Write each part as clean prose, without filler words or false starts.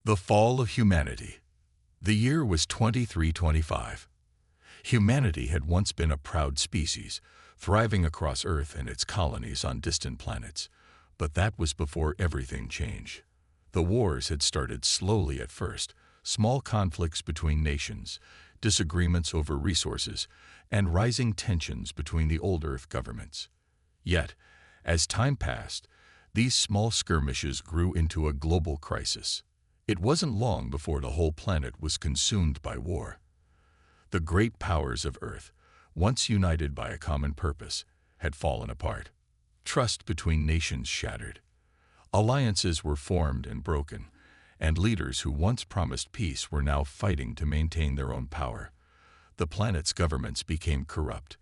The fall of humanity. The year was 2325. Humanity had once been a proud species, thriving across Earth and its colonies on distant planets. But that was before everything changed. The wars had started slowly at first, small conflicts between nations, disagreements over resources, and rising tensions between the old Earth governments. Yet, as time passed, these small skirmishes grew into a global crisis. It wasn't long before the whole planet was consumed by war. The great powers of Earth, once united by a common purpose, had fallen apart. Trust between nations shattered. Alliances were formed and broken, and leaders who once promised peace were now fighting to maintain their own power. The planet's governments became corrupt,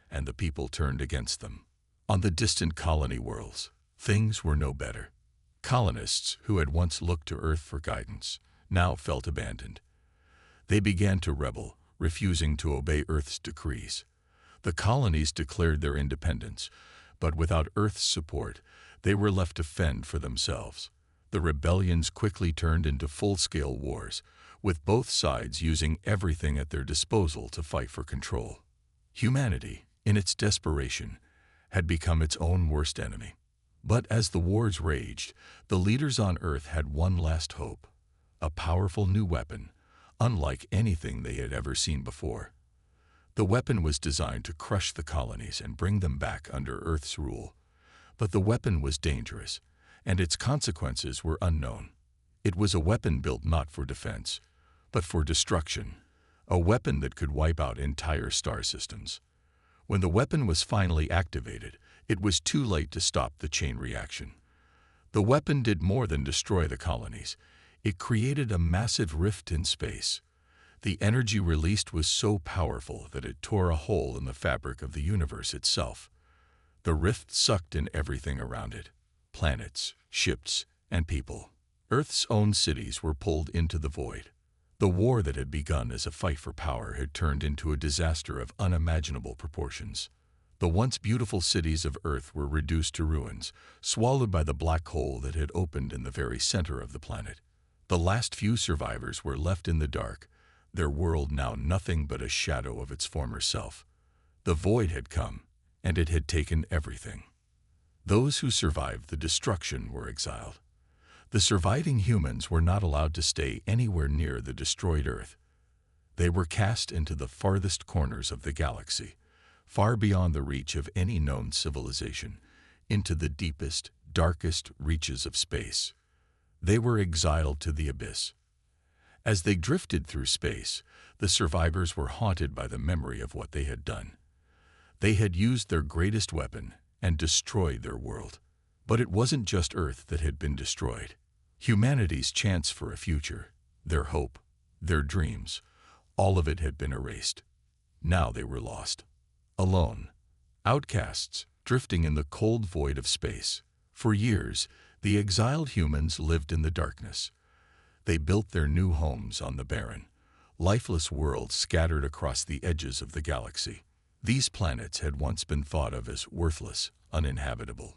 and the people turned against them. On the distant colony worlds, things were no better. Colonists who had once looked to Earth for guidance now felt abandoned. They began to rebel, refusing to obey Earth's decrees. The colonies declared their independence, but without Earth's support, they were left to fend for themselves. The rebellions quickly turned into full-scale wars, with both sides using everything at their disposal to fight for control. Humanity, in its desperation, had become its own worst enemy. But as the wars raged, the leaders on Earth had one last hope: a powerful new weapon, unlike anything they had ever seen before. The weapon was designed to crush the colonies and bring them back under Earth's rule. But the weapon was dangerous, and its consequences were unknown. It was a weapon built not for defense, but for destruction, a weapon that could wipe out entire star systems. When the weapon was finally activated, it was too late to stop the chain reaction. The weapon did more than destroy the colonies. It created a massive rift in space. The energy released was so powerful that it tore a hole in the fabric of the universe itself. The rift sucked in everything around it: planets, ships, and people. Earth's own cities were pulled into the void. The war that had begun as a fight for power had turned into a disaster of unimaginable proportions. The once beautiful cities of Earth were reduced to ruins, swallowed by the black hole that had opened in the very center of the planet. The last few survivors were left in the dark, their world now nothing but a shadow of its former self. The void had come, and it had taken everything. Those who survived the destruction were exiled. The surviving humans were not allowed to stay anywhere near the destroyed Earth. They were cast into the farthest corners of the galaxy, far beyond the reach of any known civilization, into the deepest, darkest reaches of space. They were exiled to the abyss. As they drifted through space, the survivors were haunted by the memory of what they had done. They had used their greatest weapon and destroyed their world. But it wasn't just Earth that had been destroyed. Humanity's chance for a future, their hope, their dreams, all of it had been erased. Now they were lost. Alone, outcasts, drifting in the cold void of space. For years, the exiled humans lived in the darkness. They built their new homes on the barren, lifeless worlds scattered across the edges of the galaxy. These planets had once been thought of as worthless, uninhabitable.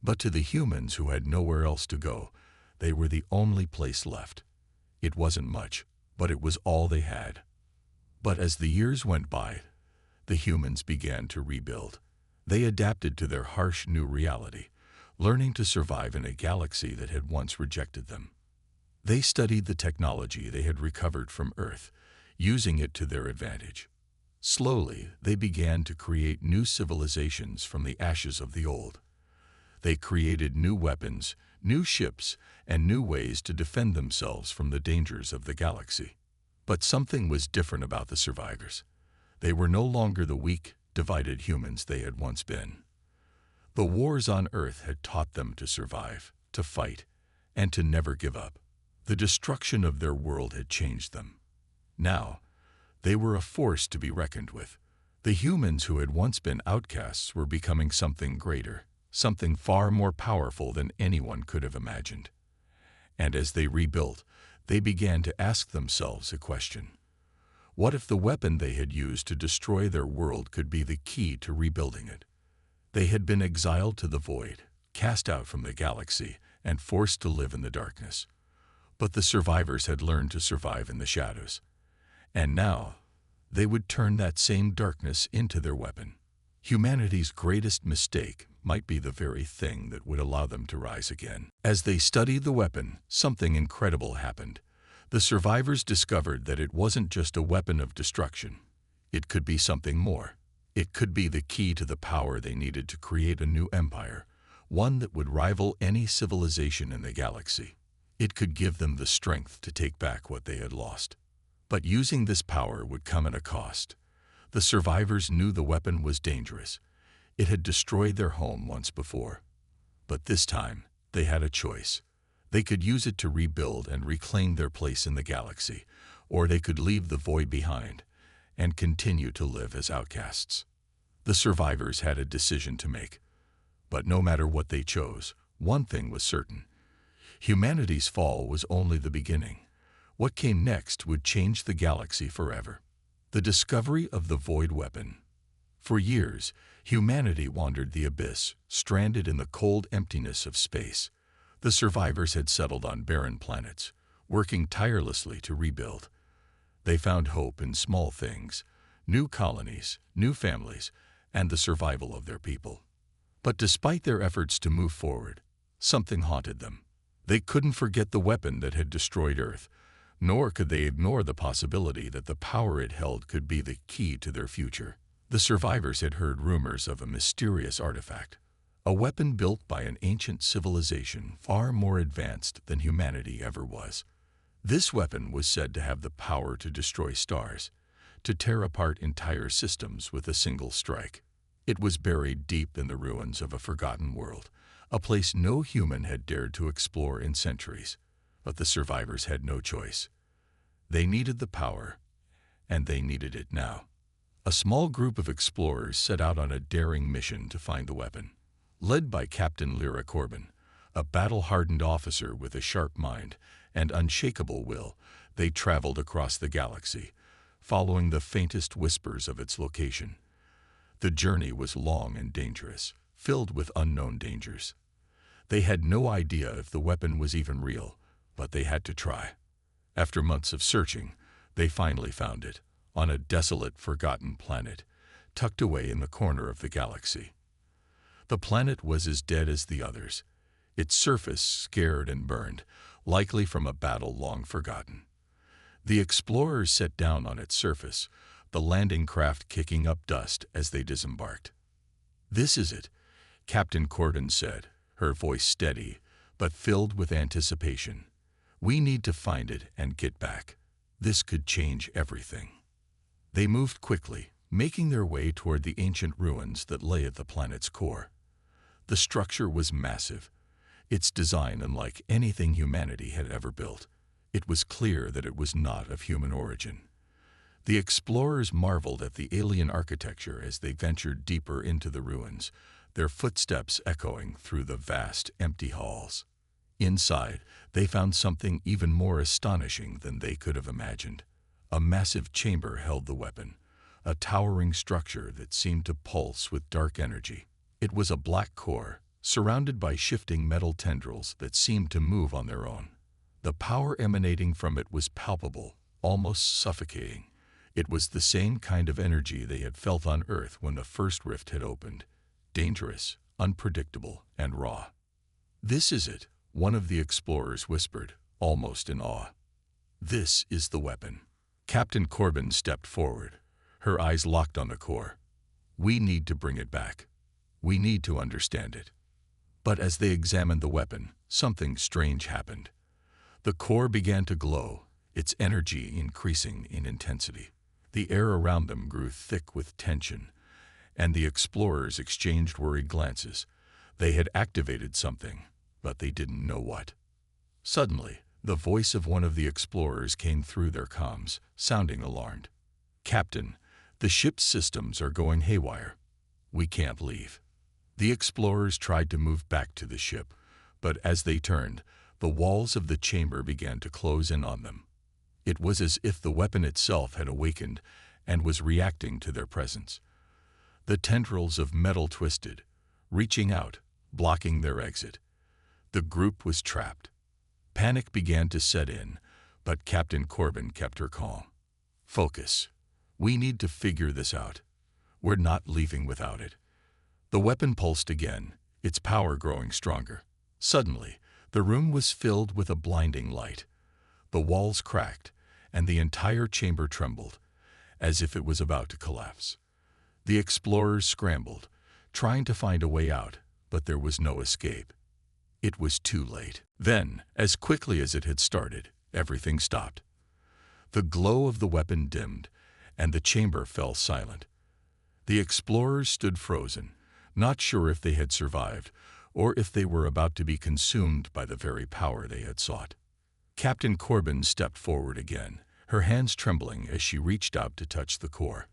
But to the humans who had nowhere else to go, they were the only place left. It wasn't much, but it was all they had. But as the years went by, the humans began to rebuild. They adapted to their harsh new reality, learning to survive in a galaxy that had once rejected them. They studied the technology they had recovered from Earth, using it to their advantage. Slowly, they began to create new civilizations from the ashes of the old. They created new weapons, new ships, and new ways to defend themselves from the dangers of the galaxy. But something was different about the survivors. They were no longer the weak, divided humans they had once been. The wars on Earth had taught them to survive, to fight, and to never give up. The destruction of their world had changed them. Now, they were a force to be reckoned with. The humans who had once been outcasts were becoming something greater, something far more powerful than anyone could have imagined. And as they rebuilt, they began to ask themselves a question. What if the weapon they had used to destroy their world could be the key to rebuilding it? They had been exiled to the void, cast out from the galaxy, and forced to live in the darkness. But the survivors had learned to survive in the shadows. And now, they would turn that same darkness into their weapon. Humanity's greatest mistake might be the very thing that would allow them to rise again. As they studied the weapon, something incredible happened. The survivors discovered that it wasn't just a weapon of destruction. It could be something more. It could be the key to the power they needed to create a new empire, one that would rival any civilization in the galaxy. It could give them the strength to take back what they had lost. But using this power would come at a cost. The survivors knew the weapon was dangerous. It had destroyed their home once before. But this time, they had a choice. They could use it to rebuild and reclaim their place in the galaxy, or they could leave the void behind and continue to live as outcasts. The survivors had a decision to make. But no matter what they chose, one thing was certain. Humanity's fall was only the beginning. What came next would change the galaxy forever. The discovery of the void weapon. For years, humanity wandered the abyss, stranded in the cold emptiness of space. The survivors had settled on barren planets, working tirelessly to rebuild. They found hope in small things, new colonies, new families, and the survival of their people. But despite their efforts to move forward, something haunted them. They couldn't forget the weapon that had destroyed Earth, nor could they ignore the possibility that the power it held could be the key to their future. The survivors had heard rumors of a mysterious artifact, a weapon built by an ancient civilization far more advanced than humanity ever was. This weapon was said to have the power to destroy stars, to tear apart entire systems with a single strike. It was buried deep in the ruins of a forgotten world, a place no human had dared to explore in centuries. But the survivors had no choice. They needed the power, and they needed it now. A small group of explorers set out on a daring mission to find the weapon. Led by Captain Lyra Corbin, a battle-hardened officer with a sharp mind and unshakable will, they traveled across the galaxy, following the faintest whispers of its location. The journey was long and dangerous, filled with unknown dangers. They had no idea if the weapon was even real, but they had to try. After months of searching, they finally found it, on a desolate, forgotten planet, tucked away in the corner of the galaxy. The planet was as dead as the others, its surface scarred and burned, likely from a battle long forgotten. The explorers set down on its surface, the landing craft kicking up dust as they disembarked. "This is it," Captain Corbin said, her voice steady, but filled with anticipation. "We need to find it and get back. This could change everything." They moved quickly, making their way toward the ancient ruins that lay at the planet's core. The structure was massive, its design unlike anything humanity had ever built. It was clear that it was not of human origin. The explorers marveled at the alien architecture as they ventured deeper into the ruins, their footsteps echoing through the vast, empty halls. Inside, they found something even more astonishing than they could have imagined. A massive chamber held the weapon, a towering structure that seemed to pulse with dark energy. It was a black core, surrounded by shifting metal tendrils that seemed to move on their own. The power emanating from it was palpable, almost suffocating. It was the same kind of energy they had felt on Earth when the first rift had opened, dangerous, unpredictable, and raw. "This is it," one of the explorers whispered, almost in awe. "This is the weapon." Captain Corbin stepped forward, her eyes locked on the core. "We need to bring it back. We need to understand it." But as they examined the weapon, something strange happened. The core began to glow, its energy increasing in intensity. The air around them grew thick with tension, and the explorers exchanged worried glances. They had activated something, but they didn't know what. Suddenly, the voice of one of the explorers came through their comms, sounding alarmed. "Captain, the ship's systems are going haywire. We can't leave." The explorers tried to move back to the ship, but as they turned, the walls of the chamber began to close in on them. It was as if the weapon itself had awakened and was reacting to their presence. The tendrils of metal twisted, reaching out, blocking their exit. The group was trapped. Panic began to set in, but Captain Corbin kept her calm. Focus. We need to figure this out. We're not leaving without it. The weapon pulsed again, its power growing stronger. Suddenly, the room was filled with a blinding light. The walls cracked, and the entire chamber trembled, as if it was about to collapse. The explorers scrambled, trying to find a way out, but there was no escape. It was too late. Then, as quickly as it had started, everything stopped. The glow of the weapon dimmed, and the chamber fell silent. The explorers stood frozen, not sure if they had survived, or if they were about to be consumed by the very power they had sought. Captain Corbin stepped forward again, her hands trembling as she reached out to touch the core.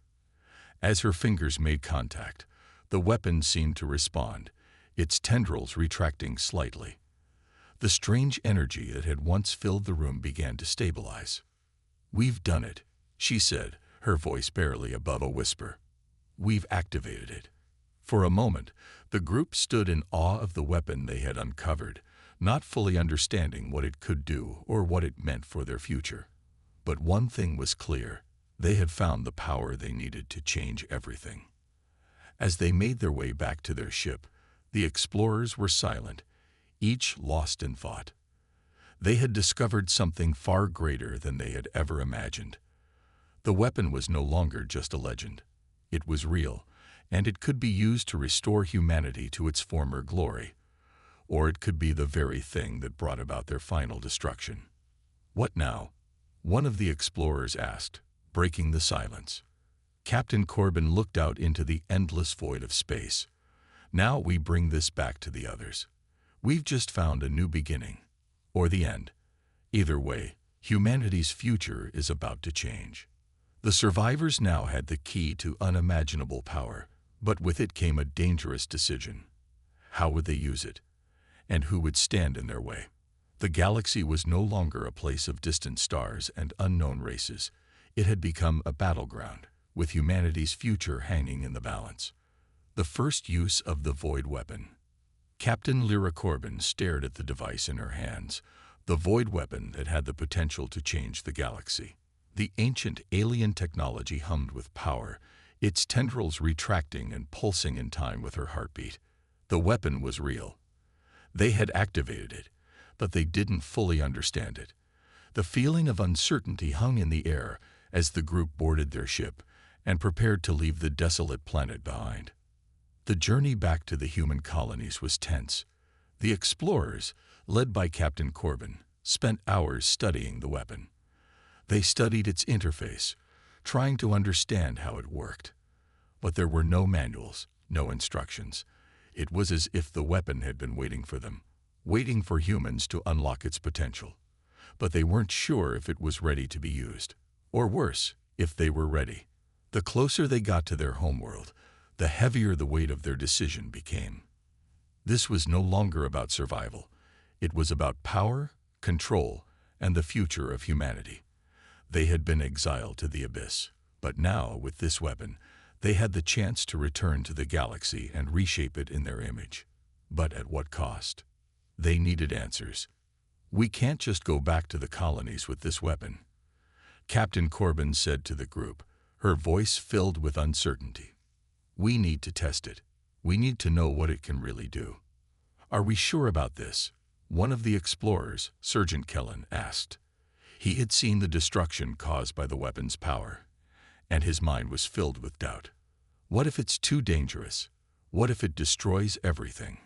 As her fingers made contact, the weapon seemed to respond, its tendrils retracting slightly. The strange energy that had once filled the room began to stabilize. "We've done it," she said, her voice barely above a whisper. "We've activated it." For a moment, the group stood in awe of the weapon they had uncovered, not fully understanding what it could do or what it meant for their future. But one thing was clear: they had found the power they needed to change everything. As they made their way back to their ship, the explorers were silent, each lost in thought. They had discovered something far greater than they had ever imagined. The weapon was no longer just a legend. It was real, and it could be used to restore humanity to its former glory. Or it could be the very thing that brought about their final destruction. "What now?" one of the explorers asked, breaking the silence. Captain Corbin looked out into the endless void of space. "Now we bring this back to the others. We've just found a new beginning, or the end. Either way, humanity's future is about to change." The survivors now had the key to unimaginable power, but with it came a dangerous decision. How would they use it? And who would stand in their way? The galaxy was no longer a place of distant stars and unknown races. It had become a battleground, with humanity's future hanging in the balance. The first use of the Void Weapon. Captain Lyra Corbin stared at the device in her hands, the Void Weapon that had the potential to change the galaxy. The ancient alien technology hummed with power, its tendrils retracting and pulsing in time with her heartbeat. The weapon was real. They had activated it, but they didn't fully understand it. The feeling of uncertainty hung in the air as the group boarded their ship and prepared to leave the desolate planet behind. The journey back to the human colonies was tense. The explorers, led by Captain Corbin, spent hours studying the weapon. They studied its interface, trying to understand how it worked. But there were no manuals, no instructions. It was as if the weapon had been waiting for them, waiting for humans to unlock its potential. But they weren't sure if it was ready to be used. Or worse, if they were ready. The closer they got to their homeworld, the heavier the weight of their decision became. This was no longer about survival. It was about power, control, and the future of humanity. They had been exiled to the abyss, but now, with this weapon, they had the chance to return to the galaxy and reshape it in their image. But at what cost? They needed answers. "We can't just go back to the colonies with this weapon," Captain Corbin said to the group, her voice filled with uncertainty. "We need to test it. We need to know what it can really do." "Are we sure about this?" one of the explorers, Sergeant Kellen, asked. He had seen the destruction caused by the weapon's power, and his mind was filled with doubt. What if it's too dangerous? What if it destroys everything?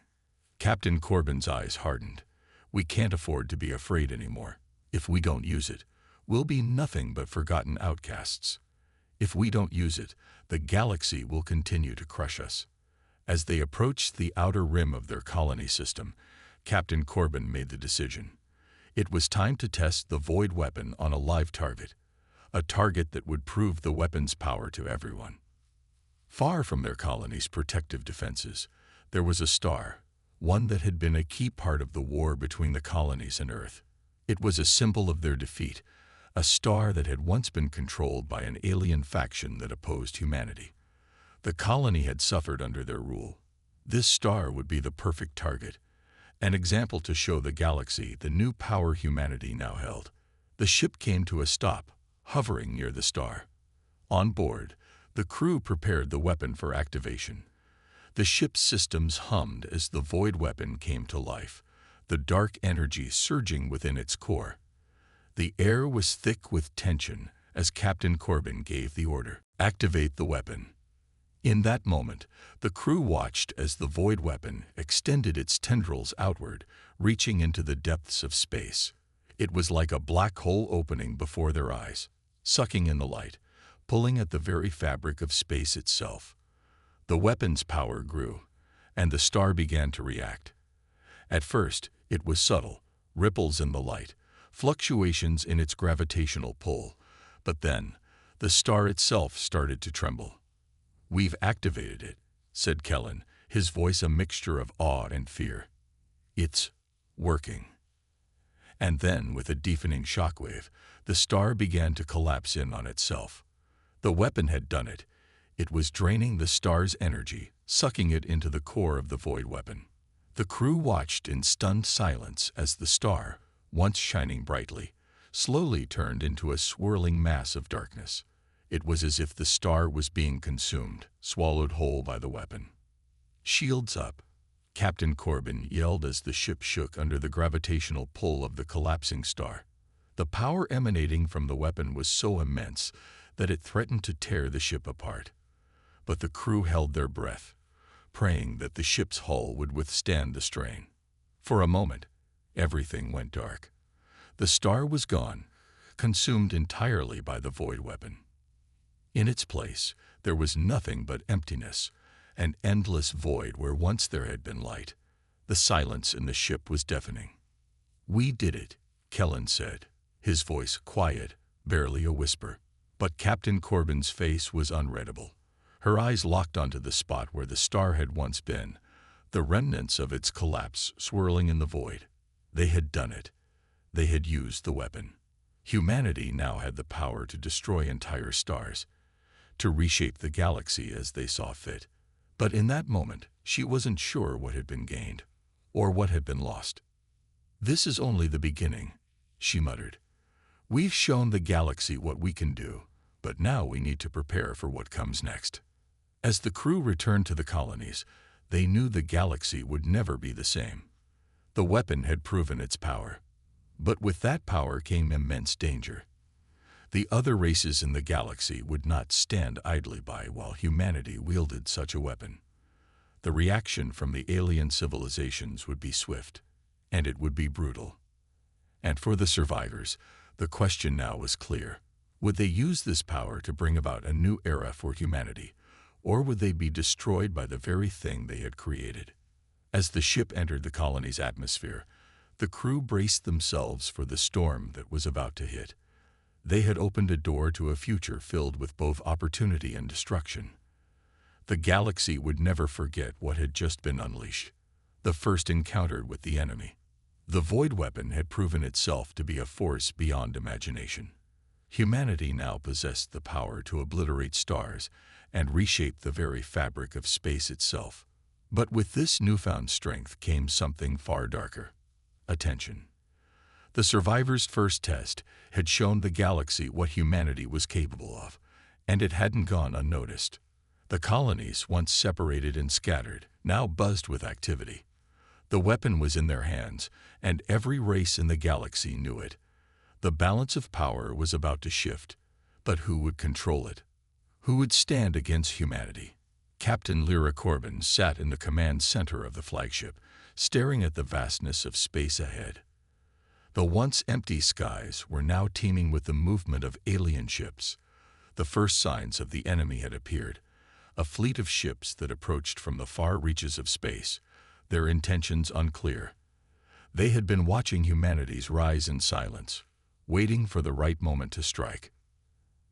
Captain Corbin's eyes hardened. "We can't afford to be afraid anymore. If we don't use it, we'll be nothing but forgotten outcasts. If we don't use it, the galaxy will continue to crush us." As they approached the outer rim of their colony system, Captain Corbin made the decision. It was time to test the Void Weapon on a live target, a target that would prove the weapon's power to everyone. Far from their colony's protective defenses, there was a star, one that had been a key part of the war between the colonies and Earth. It was a symbol of their defeat, a star that had once been controlled by an alien faction that opposed humanity. The colony had suffered under their rule. This star would be the perfect target, An example to show the galaxy the new power humanity now held. The ship came to a stop, hovering near the star. On board, the crew prepared the weapon for activation. The ship's systems hummed as the void weapon came to life, the dark energy surging within its core. The air was thick with tension as Captain Corbin gave the order, "Activate the weapon." In that moment, the crew watched as the void weapon extended its tendrils outward, reaching into the depths of space. It was like a black hole opening before their eyes, sucking in the light, pulling at the very fabric of space itself. The weapon's power grew, and the star began to react. At first, it was subtle, ripples in the light, fluctuations in its gravitational pull, but then, the star itself started to tremble. "We've activated it," said Kellen, his voice a mixture of awe and fear. "It's working." And then, with a deafening shockwave, the star began to collapse in on itself. The weapon had done it. It was draining the star's energy, sucking it into the core of the void weapon. The crew watched in stunned silence as the star, once shining brightly, slowly turned into a swirling mass of darkness. It was as if the star was being consumed, swallowed whole by the weapon. "Shields up," Captain Corbin yelled as the ship shook under the gravitational pull of the collapsing star. The power emanating from the weapon was so immense that it threatened to tear the ship apart. But the crew held their breath, praying that the ship's hull would withstand the strain. For a moment, everything went dark. The star was gone, consumed entirely by the void weapon. In its place, there was nothing but emptiness, an endless void where once there had been light. The silence in the ship was deafening. "We did it," Kellen said, his voice quiet, barely a whisper. But Captain Corbin's face was unreadable. Her eyes locked onto the spot where the star had once been, the remnants of its collapse swirling in the void. They had done it. They had used the weapon. Humanity now had the power to destroy entire stars, to reshape the galaxy as they saw fit. But in that moment, she wasn't sure what had been gained, or what had been lost. "This is only the beginning," she muttered. "We've shown the galaxy what we can do, but now we need to prepare for what comes next." As the crew returned to the colonies, they knew the galaxy would never be the same. The weapon had proven its power. But with that power came immense danger. The other races in the galaxy would not stand idly by while humanity wielded such a weapon. The reaction from the alien civilizations would be swift, and it would be brutal. And for the survivors, the question now was clear. Would they use this power to bring about a new era for humanity, or would they be destroyed by the very thing they had created? As the ship entered the colony's atmosphere, the crew braced themselves for the storm that was about to hit. They had opened a door to a future filled with both opportunity and destruction. The galaxy would never forget what had just been unleashed, the first encounter with the enemy. The void weapon had proven itself to be a force beyond imagination. Humanity now possessed the power to obliterate stars and reshape the very fabric of space itself. But with this newfound strength came something far darker: attention. The survivors' first test had shown the galaxy what humanity was capable of, and it hadn't gone unnoticed. The colonies, once separated and scattered, now buzzed with activity. The weapon was in their hands, and every race in the galaxy knew it. The balance of power was about to shift, but who would control it? Who would stand against humanity? Captain Lyra Corbin sat in the command center of the flagship, staring at the vastness of space ahead. The once empty skies were now teeming with the movement of alien ships. The first signs of the enemy had appeared, a fleet of ships that approached from the far reaches of space, their intentions unclear. They had been watching humanity's rise in silence, waiting for the right moment to strike.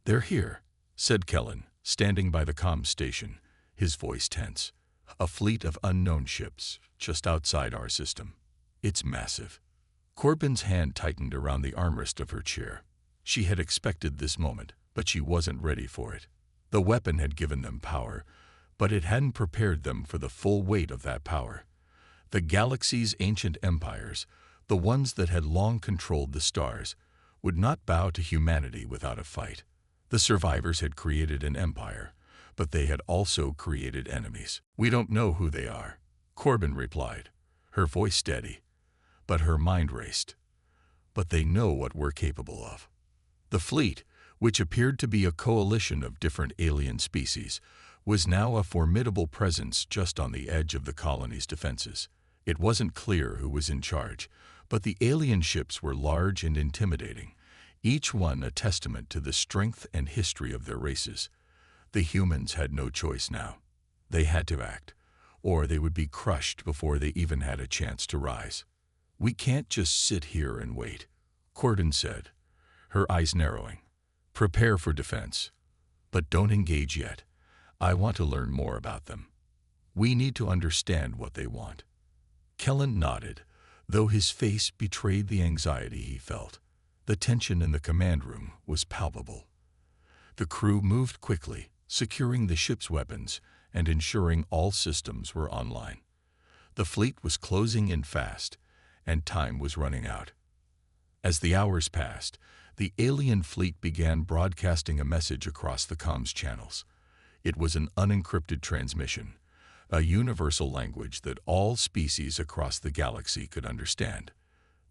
"They're here," said Kellen, standing by the comm station, his voice tense. "A fleet of unknown ships, just outside our system. It's massive." Corbin's hand tightened around the armrest of her chair. She had expected this moment, but she wasn't ready for it. The weapon had given them power, but it hadn't prepared them for the full weight of that power. The galaxy's ancient empires, the ones that had long controlled the stars, would not bow to humanity without a fight. The survivors had created an empire, but they had also created enemies. "We don't know who they are," Corbin replied, her voice steady, but her mind raced. "But they know what we're capable of." The fleet, which appeared to be a coalition of different alien species, was now a formidable presence just on the edge of the colony's defenses. It wasn't clear who was in charge, but the alien ships were large and intimidating, each one a testament to the strength and history of their races. The humans had no choice now. They had to act, or they would be crushed before they even had a chance to rise. "We can't just sit here and wait," Corbin said, her eyes narrowing. "Prepare for defense, but don't engage yet. I want to learn more about them. We need to understand what they want." Kellen nodded, though his face betrayed the anxiety he felt. The tension in the command room was palpable. The crew moved quickly, securing the ship's weapons and ensuring all systems were online. The fleet was closing in fast, and time was running out. As the hours passed, the alien fleet began broadcasting a message across the comms channels. It was an unencrypted transmission, a universal language that all species across the galaxy could understand.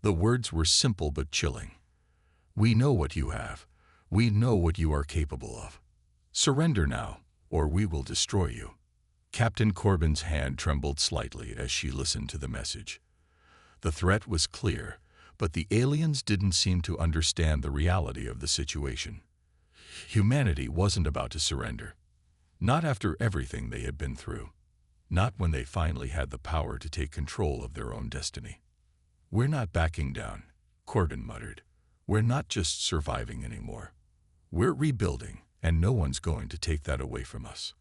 The words were simple but chilling. "We know what you have. We know what you are capable of. Surrender now, or we will destroy you." Captain Corbin's hand trembled slightly as she listened to the message. The threat was clear, but the aliens didn't seem to understand the reality of the situation. Humanity wasn't about to surrender. Not after everything they had been through. Not when they finally had the power to take control of their own destiny. "We're not backing down," Corbin muttered. "We're not just surviving anymore. We're rebuilding, and no one's going to take that away from us."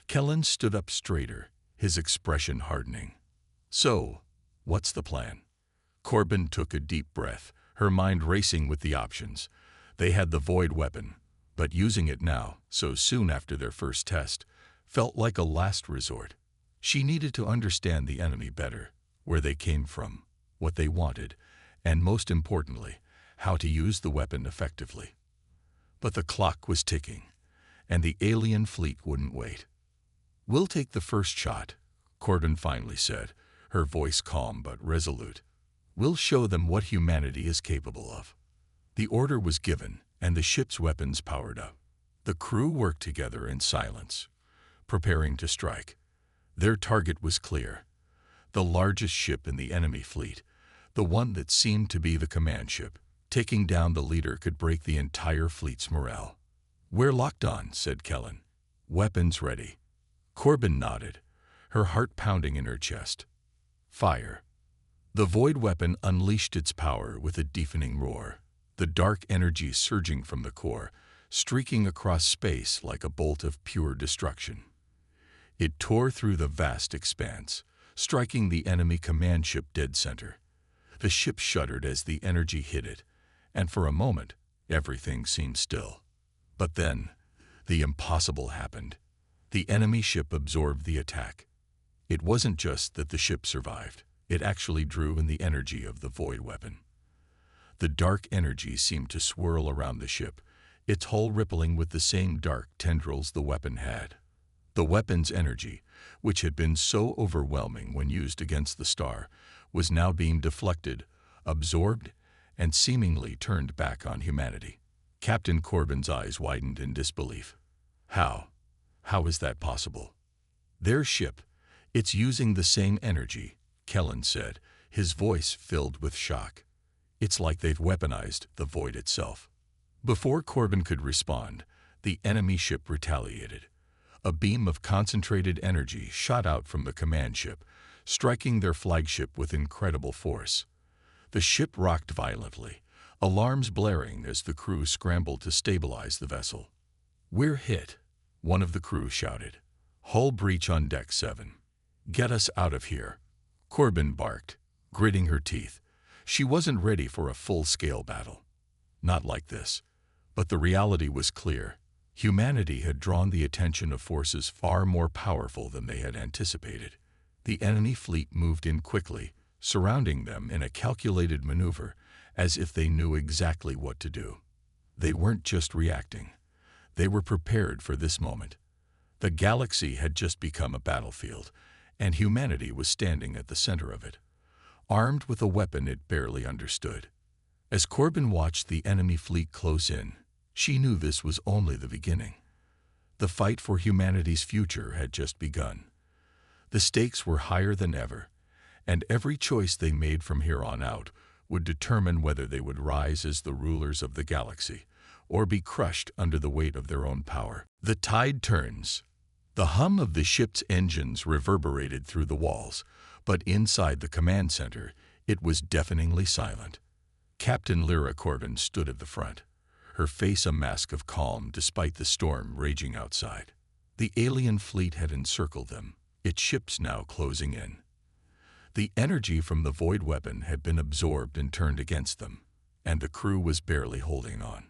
Kellen stood up straighter, his expression hardening. "So, what's the plan?" Corbin took a deep breath, her mind racing with the options. They had the void weapon, but using it now, so soon after their first test, felt like a last resort. She needed to understand the enemy better, where they came from, what they wanted, and most importantly, how to use the weapon effectively. But the clock was ticking, and the alien fleet wouldn't wait. "We'll take the first shot," Corbin finally said, her voice calm but resolute. "We'll show them what humanity is capable of." The order was given, and the ship's weapons powered up. The crew worked together in silence, preparing to strike. Their target was clear: the largest ship in the enemy fleet, the one that seemed to be the command ship. Taking down the leader could break the entire fleet's morale. "We're locked on," said Kellen. "Weapons ready." Corbin nodded, her heart pounding in her chest. "Fire." The void weapon unleashed its power with a deafening roar, the dark energy surging from the core, streaking across space like a bolt of pure destruction. It tore through the vast expanse, striking the enemy command ship dead center. The ship shuddered as the energy hit it, and for a moment, everything seemed still. But then, the impossible happened. The enemy ship absorbed the attack. It wasn't just that the ship survived. It actually drew in the energy of the void weapon. The dark energy seemed to swirl around the ship, its hull rippling with the same dark tendrils the weapon had. The weapon's energy, which had been so overwhelming when used against the star, was now being deflected, absorbed, and seemingly turned back on humanity. Captain Corbin's eyes widened in disbelief. How? How is that possible? "Their ship, it's using the same energy," Kellen said, his voice filled with shock. "It's like they've weaponized the void itself." Before Corbin could respond, the enemy ship retaliated. A beam of concentrated energy shot out from the command ship, striking their flagship with incredible force. The ship rocked violently, alarms blaring as the crew scrambled to stabilize the vessel. "We're hit," one of the crew shouted. "Hull breach on deck 7. Get us out of here," Corbin barked, gritting her teeth. She wasn't ready for a full-scale battle. Not like this. But the reality was clear. Humanity had drawn the attention of forces far more powerful than they had anticipated. The enemy fleet moved in quickly, surrounding them in a calculated maneuver, as if they knew exactly what to do. They weren't just reacting. They were prepared for this moment. The galaxy had just become a battlefield, and humanity was standing at the center of it, armed with a weapon it barely understood. As Corbin watched the enemy fleet close in, she knew this was only the beginning. The fight for humanity's future had just begun. The stakes were higher than ever, and every choice they made from here on out would determine whether they would rise as the rulers of the galaxy or be crushed under the weight of their own power. The tide turns. The hum of the ship's engines reverberated through the walls, but inside the command center, it was deafeningly silent. Captain Lyra Corbin stood at the front, her face a mask of calm despite the storm raging outside. The alien fleet had encircled them, its ships now closing in. The energy from the void weapon had been absorbed and turned against them, and the crew was barely holding on.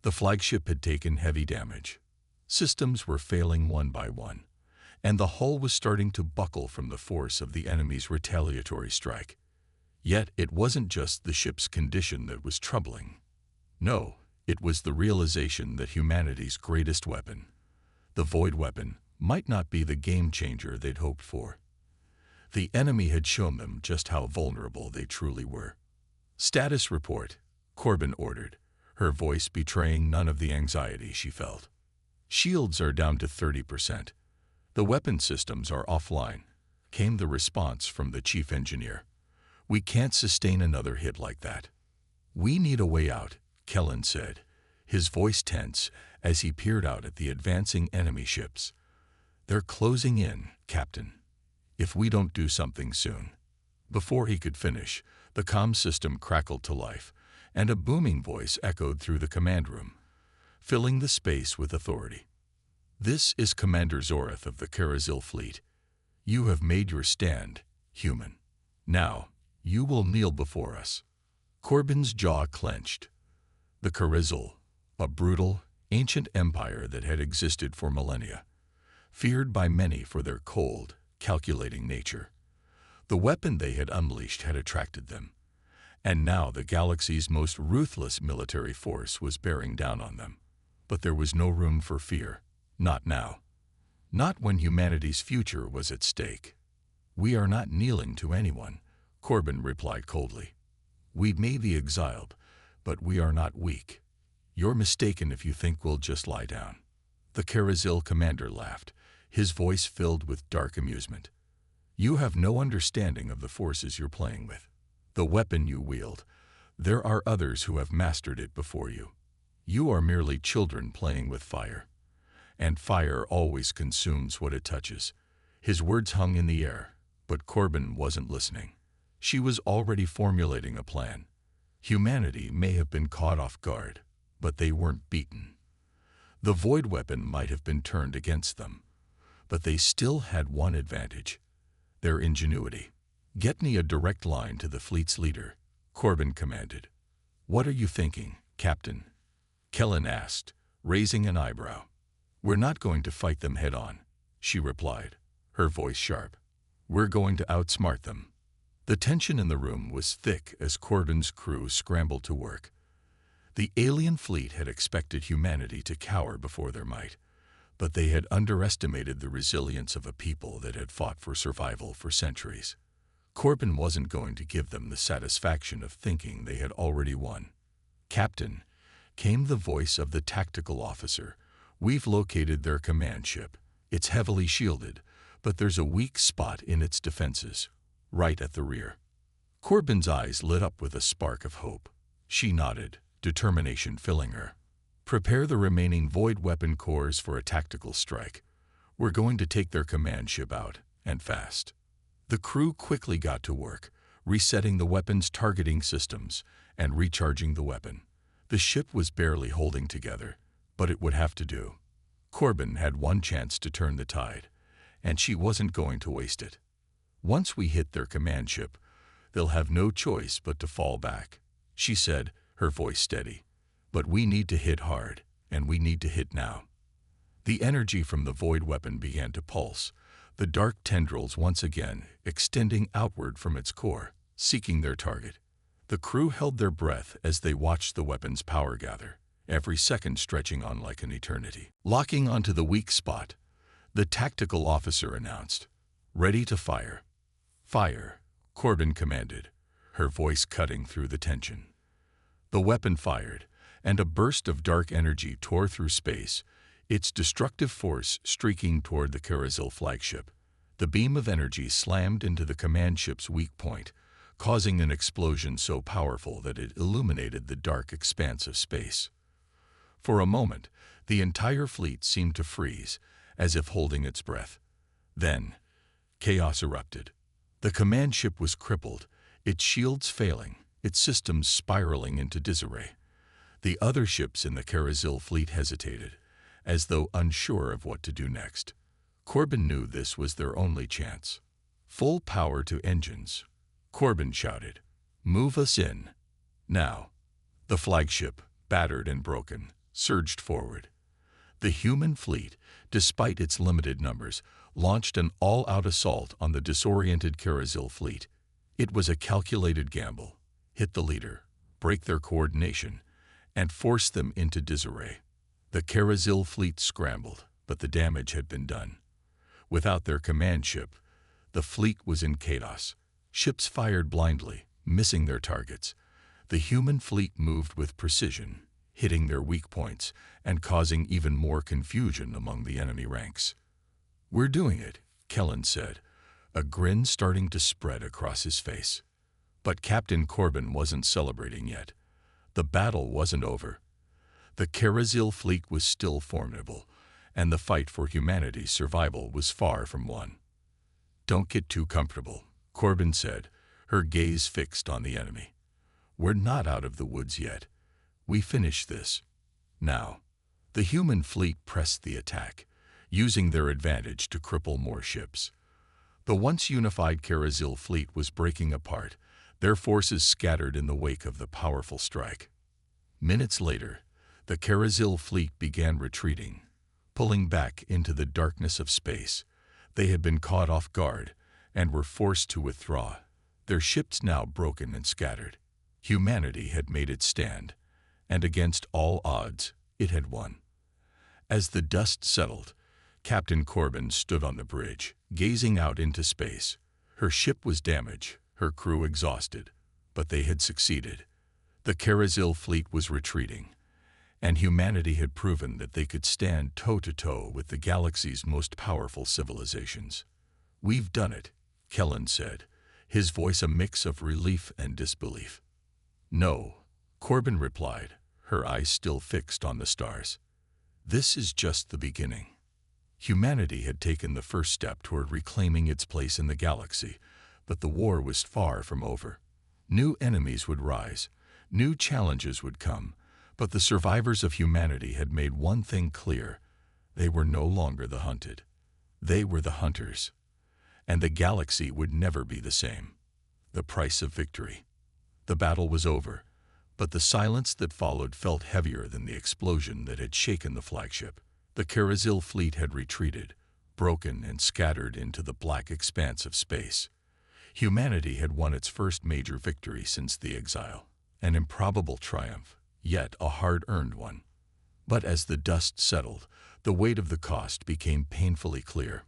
The flagship had taken heavy damage. Systems were failing one by one, and the hull was starting to buckle from the force of the enemy's retaliatory strike. Yet it wasn't just the ship's condition that was troubling. No, it was the realization that humanity's greatest weapon, the void weapon, might not be the game-changer they'd hoped for. The enemy had shown them just how vulnerable they truly were. "Status report," Corbin ordered, her voice betraying none of the anxiety she felt. "Shields are down to 30%. The weapon systems are offline," came the response from the chief engineer. "We can't sustain another hit like that." "We need a way out," Kellen said, his voice tense as he peered out at the advancing enemy ships. "They're closing in, Captain. If we don't do something soon." Before he could finish, the comm system crackled to life, and a booming voice echoed through the command room, filling the space with authority. "This is Commander Zorath of the Karazil fleet. You have made your stand, human. Now, you will kneel before us." Corbin's jaw clenched. The Karazil, a brutal, ancient empire that had existed for millennia, feared by many for their cold, calculating nature. The weapon they had unleashed had attracted them, and now the galaxy's most ruthless military force was bearing down on them. But there was no room for fear. Not now. Not when humanity's future was at stake. "We are not kneeling to anyone," Corbin replied coldly. "We may be exiled, but we are not weak. You're mistaken if you think we'll just lie down." The Karazil commander laughed, his voice filled with dark amusement. "You have no understanding of the forces you're playing with. The weapon you wield, there are others who have mastered it before you. You are merely children playing with fire. And fire always consumes what it touches." His words hung in the air, but Corbin wasn't listening. She was already formulating a plan. Humanity may have been caught off guard, but they weren't beaten. The void weapon might have been turned against them, but they still had one advantage: their ingenuity. "Get me a direct line to the fleet's leader," Corbin commanded. "What are you thinking, Captain?" Kellen asked, raising an eyebrow. "We're not going to fight them head-on," she replied, her voice sharp. "We're going to outsmart them." The tension in the room was thick as Corbin's crew scrambled to work. The alien fleet had expected humanity to cower before their might, but they had underestimated the resilience of a people that had fought for survival for centuries. Corbin wasn't going to give them the satisfaction of thinking they had already won. "Captain," came the voice of the tactical officer, "we've located their command ship. It's heavily shielded, but there's a weak spot in its defenses, right at the rear." Corbin's eyes lit up with a spark of hope. She nodded, determination filling her. "Prepare the remaining void weapon cores for a tactical strike. We're going to take their command ship out, and fast." The crew quickly got to work, resetting the weapon's targeting systems and recharging the weapon. The ship was barely holding together, but it would have to do. Corbin had one chance to turn the tide, and she wasn't going to waste it. "Once we hit their command ship, they'll have no choice but to fall back," she said, her voice steady. "But we need to hit hard, and we need to hit now." The energy from the void weapon began to pulse, the dark tendrils once again extending outward from its core, seeking their target. The crew held their breath as they watched the weapon's power gather, every second stretching on like an eternity. Locking onto the weak spot, the tactical officer announced, "Ready to fire." "Fire," Corbin commanded, her voice cutting through the tension. The weapon fired, and a burst of dark energy tore through space, its destructive force streaking toward the Carazil flagship. The beam of energy slammed into the command ship's weak point, causing an explosion so powerful that it illuminated the dark expanse of space. For a moment, the entire fleet seemed to freeze, as if holding its breath. Then, chaos erupted. The command ship was crippled, its shields failing, its systems spiraling into disarray. The other ships in the Carazil fleet hesitated, as though unsure of what to do next. Corbin knew this was their only chance. "Full power to engines," Corbin shouted. "Move us in. Now." The flagship, battered and broken, surged forward. The human fleet, despite its limited numbers, launched an all-out assault on the disoriented Carazil fleet. It was a calculated gamble. Hit the leader, break their coordination, and force them into disarray. The Carazil fleet scrambled, but the damage had been done. Without their command ship, the fleet was in chaos. Ships fired blindly, missing their targets. The human fleet moved with precision, hitting their weak points and causing even more confusion among the enemy ranks. "We're doing it," Kellen said, a grin starting to spread across his face. But Captain Corbin wasn't celebrating yet. The battle wasn't over. The Carazil fleet was still formidable, and the fight for humanity's survival was far from won. "Don't get too comfortable," Corbin said, her gaze fixed on the enemy. "We're not out of the woods yet. We finish this. Now." The human fleet pressed the attack, using their advantage to cripple more ships. The once unified Carazil fleet was breaking apart, their forces scattered in the wake of the powerful strike. Minutes later, the Carazil fleet began retreating, pulling back into the darkness of space. They had been caught off guard and were forced to withdraw, their ships now broken and scattered. Humanity had made its stand, and against all odds, it had won. As the dust settled, Captain Corbin stood on the bridge, gazing out into space. Her ship was damaged, her crew exhausted, but they had succeeded. The Carazil fleet was retreating, and humanity had proven that they could stand toe-to-toe with the galaxy's most powerful civilizations. "We've done it," Kellen said, his voice a mix of relief and disbelief. "No," Corbin replied, her eyes still fixed on the stars. "This is just the beginning." Humanity had taken the first step toward reclaiming its place in the galaxy, but the war was far from over. New enemies would rise, new challenges would come, but the survivors of humanity had made one thing clear: they were no longer the hunted. They were the hunters. And the galaxy would never be the same. The price of victory. The battle was over, but the silence that followed felt heavier than the explosion that had shaken the flagship. The Carazil fleet had retreated, broken and scattered into the black expanse of space. Humanity had won its first major victory since the exile, an improbable triumph, yet a hard-earned one. But as the dust settled, the weight of the cost became painfully clear.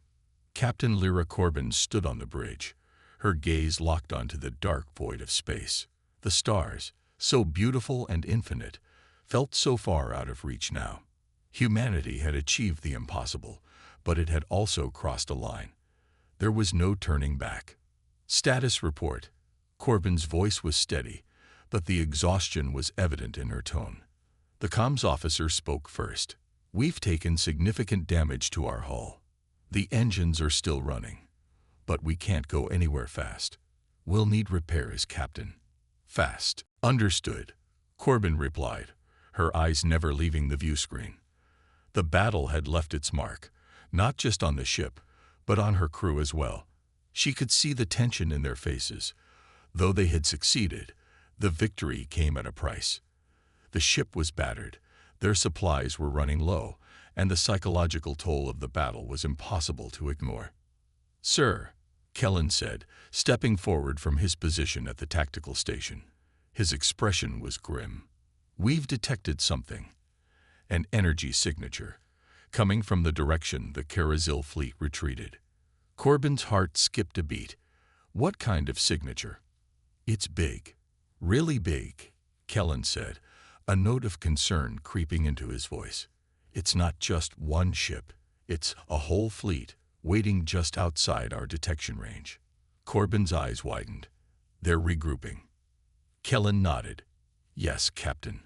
Captain Lyra Corbin stood on the bridge, her gaze locked onto the dark void of space. The stars, so beautiful and infinite, felt so far out of reach now. Humanity had achieved the impossible, but it had also crossed a line. There was no turning back. "Status report." Corbin's voice was steady, but the exhaustion was evident in her tone. The comms officer spoke first. "We've taken significant damage to our hull. The engines are still running, but we can't go anywhere fast. We'll need repairs, Captain." "Fast." "Understood," Corbin replied, her eyes never leaving the view screen. The battle had left its mark, not just on the ship, but on her crew as well. She could see the tension in their faces. Though they had succeeded, the victory came at a price. The ship was battered, their supplies were running low, and the psychological toll of the battle was impossible to ignore. "Sir," Kellen said, stepping forward from his position at the tactical station. His expression was grim. "We've detected something. An energy signature, coming from the direction the Carazil fleet retreated." Corbin's heart skipped a beat. "What kind of signature?" "It's big. Really big," Kellen said, a note of concern creeping into his voice. "It's not just one ship. It's a whole fleet, waiting just outside our detection range." Corbin's eyes widened. "They're regrouping." Kellen nodded. "Yes, Captain.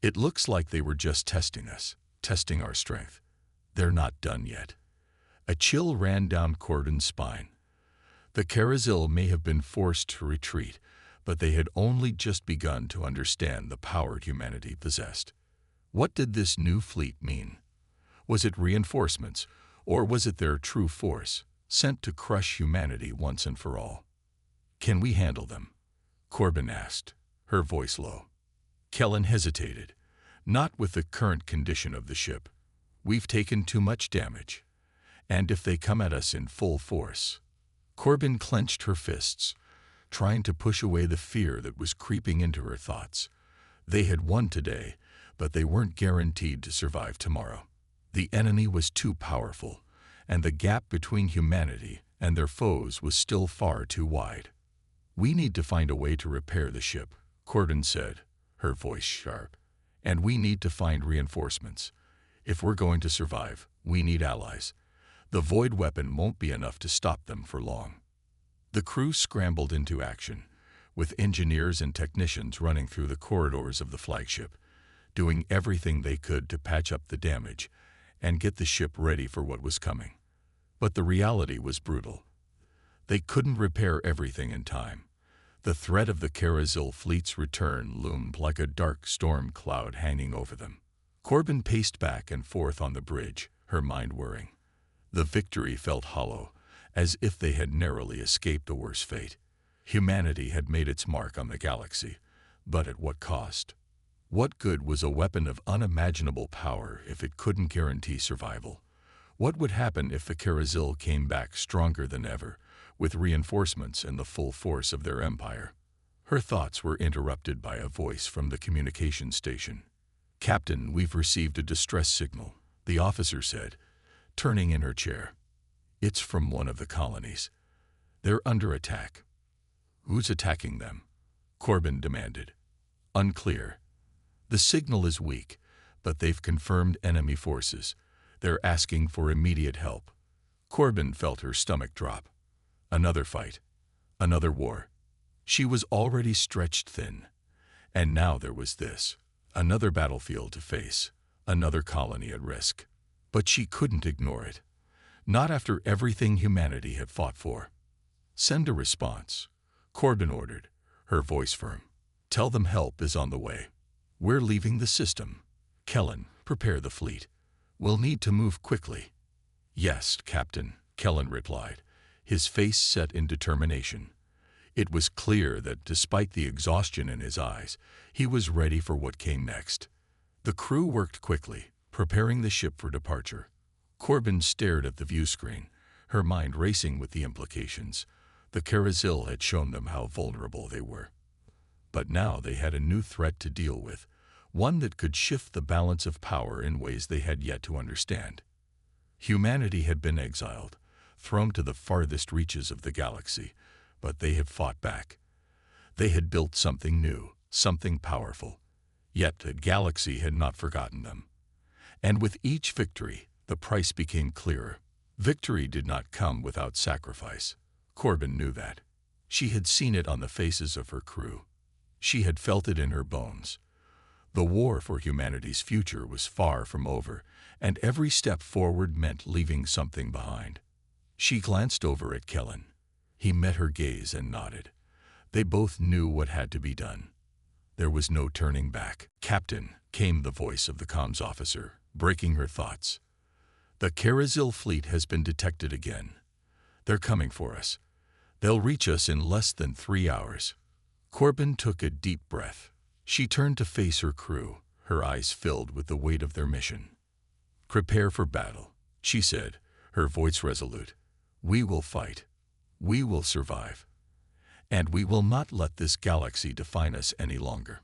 It looks like they were just testing us, testing our strength. They're not done yet." A chill ran down Corbin's spine. The Carazil may have been forced to retreat, but they had only just begun to understand the power humanity possessed. What did this new fleet mean? Was it reinforcements, or was it their true force, sent to crush humanity once and for all? "Can we handle them?" Corbin asked, her voice low. Kellen hesitated. "Not with the current condition of the ship. We've taken too much damage. And if they come at us in full force..." Corbin clenched her fists, trying to push away the fear that was creeping into her thoughts. They had won today, but they weren't guaranteed to survive tomorrow. The enemy was too powerful, and the gap between humanity and their foes was still far too wide. "We need to find a way to repair the ship," Corbin said, her voice sharp. "And we need to find reinforcements. If we're going to survive, we need allies. The void weapon won't be enough to stop them for long." The crew scrambled into action, with engineers and technicians running through the corridors of the flagship, doing everything they could to patch up the damage and get the ship ready for what was coming. But the reality was brutal. They couldn't repair everything in time. The threat of the Carazil fleet's return loomed like a dark storm cloud hanging over them. Corbin paced back and forth on the bridge, her mind whirring. The victory felt hollow, as if they had narrowly escaped a worse fate. Humanity had made its mark on the galaxy, but at what cost? What good was a weapon of unimaginable power if it couldn't guarantee survival? What would happen if the Carazil came back stronger than ever, with reinforcements and the full force of their empire? Her thoughts were interrupted by a voice from the communications station. "Captain, we've received a distress signal," the officer said, turning in her chair. "It's from one of the colonies. They're under attack." "Who's attacking them?" Corbin demanded. "Unclear. The signal is weak, but they've confirmed enemy forces. They're asking for immediate help." Corbin felt her stomach drop. Another fight. Another war. She was already stretched thin. And now there was this. Another battlefield to face. Another colony at risk. But she couldn't ignore it. Not after everything humanity had fought for. "Send a response," Corbin ordered, her voice firm. "Tell them help is on the way. We're leaving the system. Kellen, prepare the fleet. We'll need to move quickly." "Yes, Captain," Kellen replied, his face set in determination. It was clear that despite the exhaustion in his eyes, he was ready for what came next. The crew worked quickly, preparing the ship for departure. Corbin stared at the view screen, her mind racing with the implications. The Carazil had shown them how vulnerable they were. But now they had a new threat to deal with, one that could shift the balance of power in ways they had yet to understand. Humanity had been exiled, thrown to the farthest reaches of the galaxy, but they had fought back. They had built something new, something powerful. Yet the galaxy had not forgotten them. And with each victory, the price became clearer. Victory did not come without sacrifice. Corbin knew that. She had seen it on the faces of her crew. She had felt it in her bones. The war for humanity's future was far from over, and every step forward meant leaving something behind. She glanced over at Kellen. He met her gaze and nodded. They both knew what had to be done. There was no turning back. "Captain," came the voice of the comms officer, breaking her thoughts. "The Carazil fleet has been detected again. They're coming for us. They'll reach us in less than 3 hours." Corbin took a deep breath. She turned to face her crew, her eyes filled with the weight of their mission. "Prepare for battle," she said, her voice resolute. We will fight. We will survive. And we will not let this galaxy define us any longer."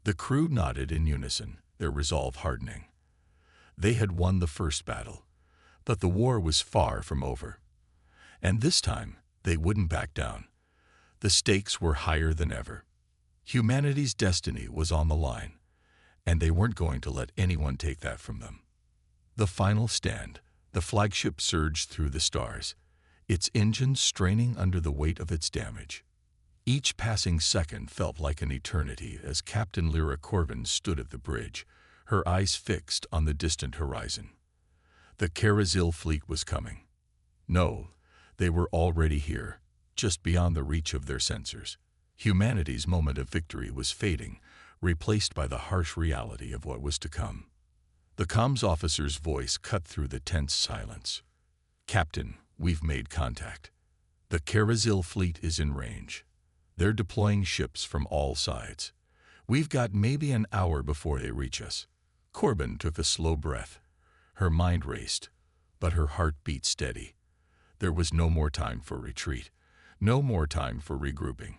The crew nodded in unison, their resolve hardening. They had won the first battle, but the war was far from over. And this time, they wouldn't back down. The stakes were higher than ever. Humanity's destiny was on the line, and they weren't going to let anyone take that from them. The final stand, the flagship surged through the stars, its engines straining under the weight of its damage. Each passing second felt like an eternity as Captain Lyra Corbin stood at the bridge, her eyes fixed on the distant horizon. The Karazil fleet was coming. No, they were already here, just beyond the reach of their sensors. Humanity's moment of victory was fading, replaced by the harsh reality of what was to come. The comms officer's voice cut through the tense silence. "Captain, we've made contact. The Karazil fleet is in range. They're deploying ships from all sides. We've got maybe an hour before they reach us." Corbin took a slow breath. Her mind raced, but her heart beat steady. There was no more time for retreat, no more time for regrouping.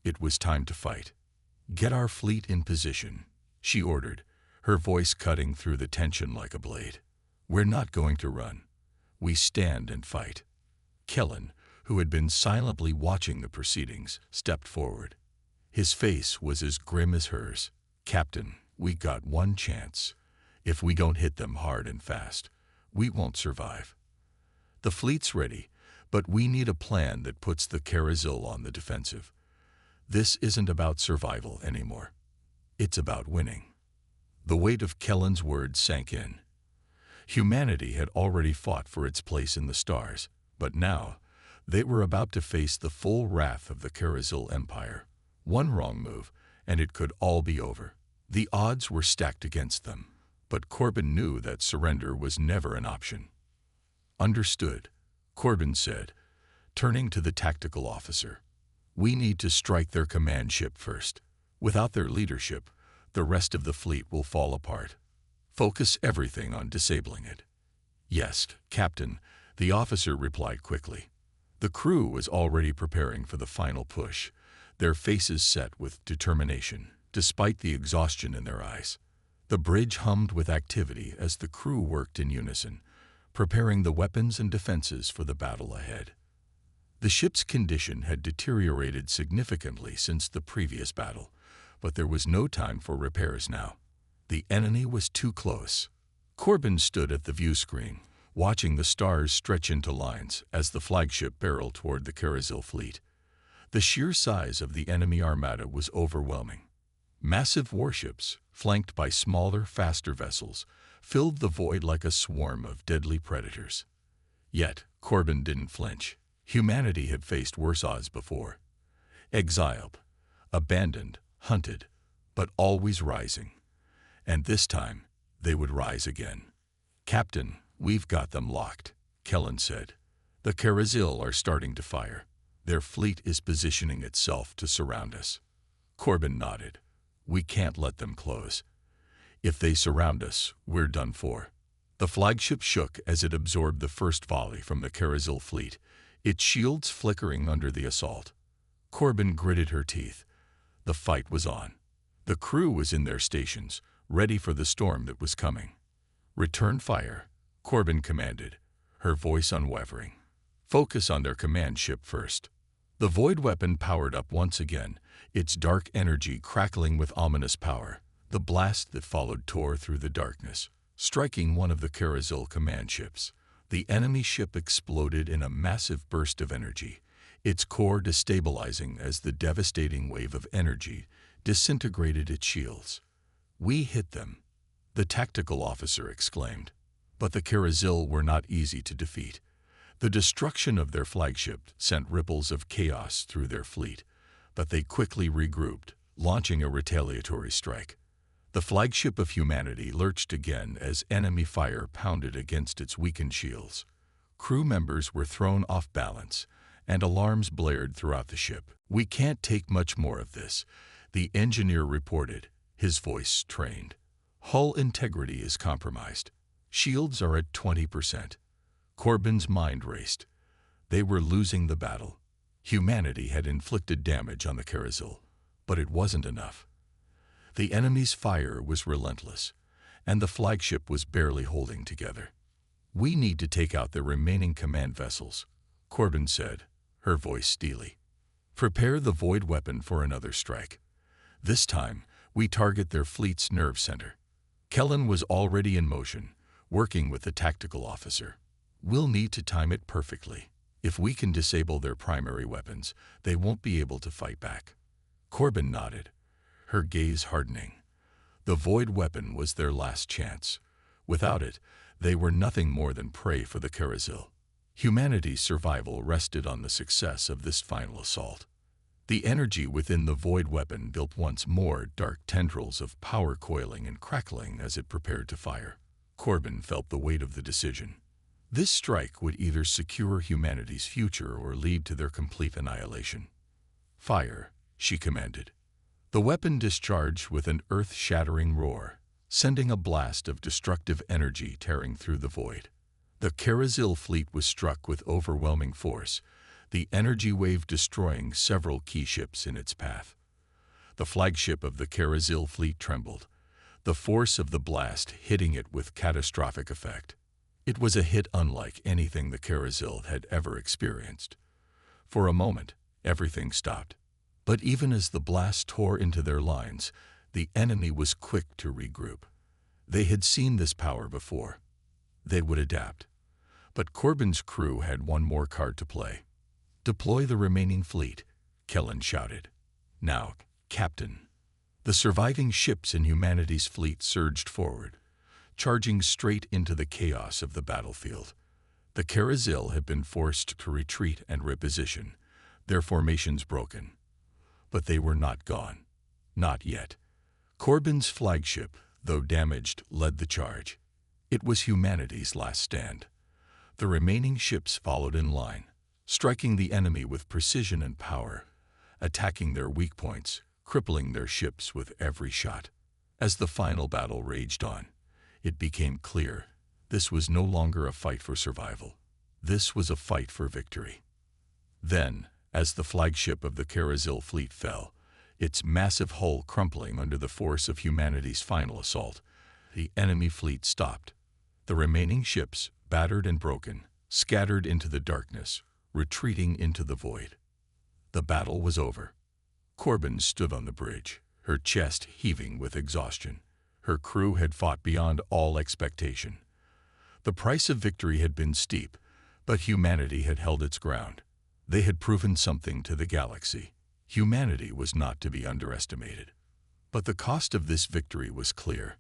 It was time to fight. "Get our fleet in position," she ordered, her voice cutting through the tension like a blade. "We're not going to run. We stand and fight." Kellen, who had been silently watching the proceedings, stepped forward. His face was as grim as hers. "Captain, we got one chance. If we don't hit them hard and fast, we won't survive. The fleet's ready, but we need a plan that puts the Karazil on the defensive. This isn't about survival anymore. It's about winning." The weight of Kellen's words sank in. Humanity had already fought for its place in the stars, but now they were about to face the full wrath of the Karazil Empire. One wrong move, and it could all be over. The odds were stacked against them, but Corbin knew that surrender was never an option. "Understood," Corbin said, turning to the tactical officer. "We need to strike their command ship first. Without their leadership, the rest of the fleet will fall apart. Focus everything on disabling it." "Yes, Captain," the officer replied quickly. The crew was already preparing for the final push, their faces set with determination, despite the exhaustion in their eyes. The bridge hummed with activity as the crew worked in unison, preparing the weapons and defenses for the battle ahead. The ship's condition had deteriorated significantly since the previous battle, but there was no time for repairs now. The enemy was too close. Corbin stood at the view screen, watching the stars stretch into lines as the flagship barreled toward the Karazil fleet. The sheer size of the enemy armada was overwhelming. Massive warships, flanked by smaller, faster vessels, filled the void like a swarm of deadly predators. Yet, Corbin didn't flinch. Humanity had faced worse odds before. Exiled, abandoned, hunted, but always rising. And this time, they would rise again. "Captain, we've got them locked," Kellen said. "The Karazil are starting to fire. Their fleet is positioning itself to surround us." Corbin nodded. "We can't let them close. If they surround us, we're done for." The flagship shook as it absorbed the first volley from the Karazil fleet, its shields flickering under the assault. Corbin gritted her teeth. The fight was on. The crew was in their stations, ready for the storm that was coming. "Return fire," Corbin commanded, her voice unwavering. "Focus on their command ship first." The void weapon powered up once again, its dark energy crackling with ominous power. The blast that followed tore through the darkness, striking one of the Karazil command ships. The enemy ship exploded in a massive burst of energy, its core destabilizing as the devastating wave of energy disintegrated its shields. "We hit them," the tactical officer exclaimed. But the Karazil were not easy to defeat. The destruction of their flagship sent ripples of chaos through their fleet, but they quickly regrouped, launching a retaliatory strike. The flagship of humanity lurched again as enemy fire pounded against its weakened shields. Crew members were thrown off balance, and alarms blared throughout the ship. "We can't take much more of this," the engineer reported, his voice strained. "Hull integrity is compromised. Shields are at 20%. Corbin's mind raced. They were losing the battle. Humanity had inflicted damage on the Carousel, but it wasn't enough. The enemy's fire was relentless, and the flagship was barely holding together. "We need to take out the remaining command vessels," Corbin said, her voice steely. "Prepare the void weapon for another strike. This time, we target their fleet's nerve center." Kellen was already in motion, working with the tactical officer. "We'll need to time it perfectly. If we can disable their primary weapons, they won't be able to fight back." Corbin nodded, her gaze hardening. The void weapon was their last chance. Without it, they were nothing more than prey for the Carousel. Humanity's survival rested on the success of this final assault. The energy within the void weapon built once more dark tendrils of power coiling and crackling as it prepared to fire. Corbin felt the weight of the decision. This strike would either secure humanity's future or lead to their complete annihilation. "Fire," she commanded. The weapon discharged with an earth-shattering roar, sending a blast of destructive energy tearing through the void. The Carousel fleet was struck with overwhelming force, the energy wave destroying several key ships in its path. The flagship of the Carousel fleet trembled, the force of the blast hitting it with catastrophic effect. It was a hit unlike anything the Carousel had ever experienced. For a moment, everything stopped. But even as the blast tore into their lines, the enemy was quick to regroup. They had seen this power before. They would adapt. But Corbin's crew had one more card to play. "Deploy the remaining fleet," Kellen shouted. "Now, Captain." The surviving ships in humanity's fleet surged forward, charging straight into the chaos of the battlefield. The Carousel had been forced to retreat and reposition, their formations broken. But they were not gone. Not yet. Corbin's flagship, though damaged, led the charge. It was humanity's last stand. The remaining ships followed in line, striking the enemy with precision and power, attacking their weak points, crippling their ships with every shot. As the final battle raged on, it became clear this was no longer a fight for survival. This was a fight for victory. Then, as the flagship of the Carousel fleet fell, its massive hull crumpling under the force of humanity's final assault, the enemy fleet stopped. The remaining ships, battered and broken, scattered into the darkness, retreating into the void. The battle was over. Corbin stood on the bridge, her chest heaving with exhaustion. Her crew had fought beyond all expectation. The price of victory had been steep, but humanity had held its ground. They had proven something to the galaxy. Humanity was not to be underestimated. But the cost of this victory was clear.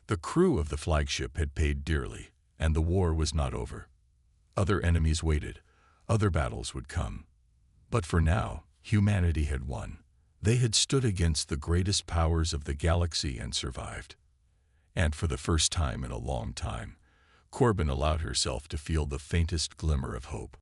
The crew of the flagship had paid dearly, and the war was not over. Other enemies waited. Other battles would come. But for now, humanity had won. They had stood against the greatest powers of the galaxy and survived. And for the first time in a long time, Corbin allowed herself to feel the faintest glimmer of hope.